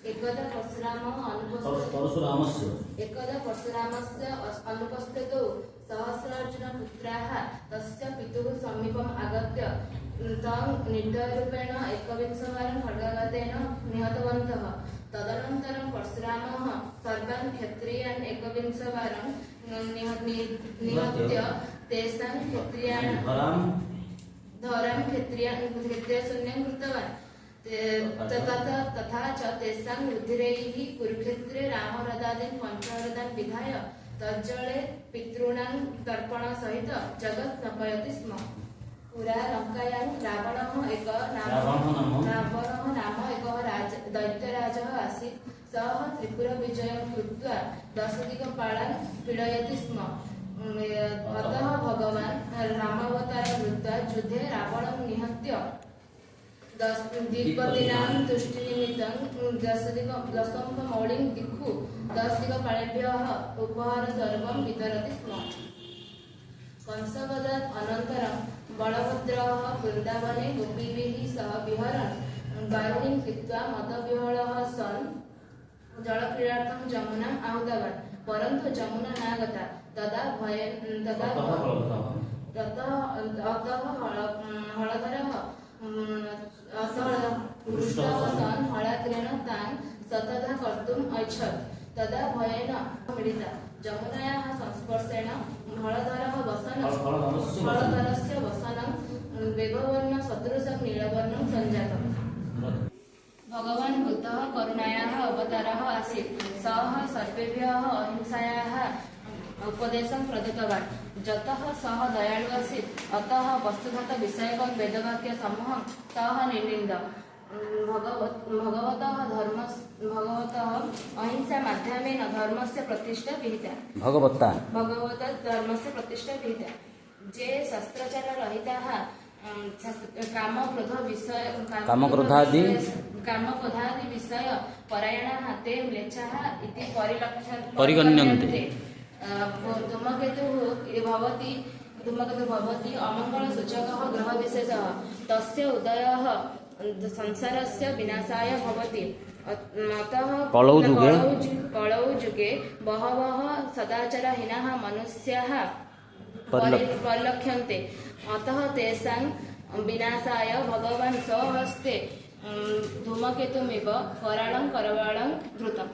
एकदा परशुरामस्य अनुपस्थितौ सहस्रार्जुनपुत्राः तस्य पितुः समीपम् आगत्य तं निर्दयरूपेण एकविंशवारं खड्गघातेन निहतवन्तः। तदनन्तरं परशुरामः सर्वान् क्षत्रियान् एकविंशवारं निहत्य तेषां क्षत्रियशून्यं कृतवान्। तथा च तेषां रुधिरैः कुरुक्षेत्रे रामरथादीन् पञ्चरथान् विधाय तज्जले पितॄणां तर्पणसहित जगत् नपयति स्म। पुरा लङ्कायां रावणः नाम एकः दैत्यराजः आसीत्। सः त्रिपुरविजयं कृत्वा दशदिक्पालान् पीडयति स्म। अतः भगवान् रामावतारं कृत्वा युद्धे रावणं निहत्य दिक्पतीनां तुष्टिनिमित्तं दशमौलिं दिक्खु 10 दिक्पालेभ्यः उपहारस्वरूपं वितरति स्म। कंसवधात् अनन्तरं बलभद्रः वृन्दावने गोपीभिः सह विहरन् वारुणीं कृत्वा मतविह्वलः सन् जलक्रीडार्थं जमुनाम् आहूतवान्। परन्तु जमुना नागता। अतः हलधरः पृष्टः सन् हलाग्रेण तान् शतधा कर्तुम् ऐच्छत्। तदा भयेन पीडिता। जमुनायाः संस्पर्शेन हलधरस्य वसनं मेघवर्णसदृशं नीलवर्णं सञ्जातम्। भगवान् बुद्धः करुणायाः अवतारः आसीत्। सः सर्वेभ्यः अहिंसायाः उपदेशं प्रदत्तवान्। यतः सः दयालु आसीत् अतः वस्तुगतविषयकं वेदवाक्यसमूहं सः निन्दित। भगवतः अहिंसा माध्यमेन धर्मस्य प्रतिष्ठा विहिता। भगवता धर्मस्य प्रतिष्ठा विहिता। जे शस्त्राचाररहिताः कामक्रोधादि विषय परायणाः ते म्लेच्छाः इति परिगण्यन्ते। धूमकेतुः भवति अमङ्गलसूचकः ग्रहविशेषः। तस्य उदयः संसारस्य विनाशाय भवति। अतः कलौ युगे बहवः सदाचारहीनाः मनुष्याः परिलक्ष्यन्ते। अतः तेषां विनाशाय भगवान् स्वहस्ते धूमकेतुमिव कराळं करवाळं धृतम्।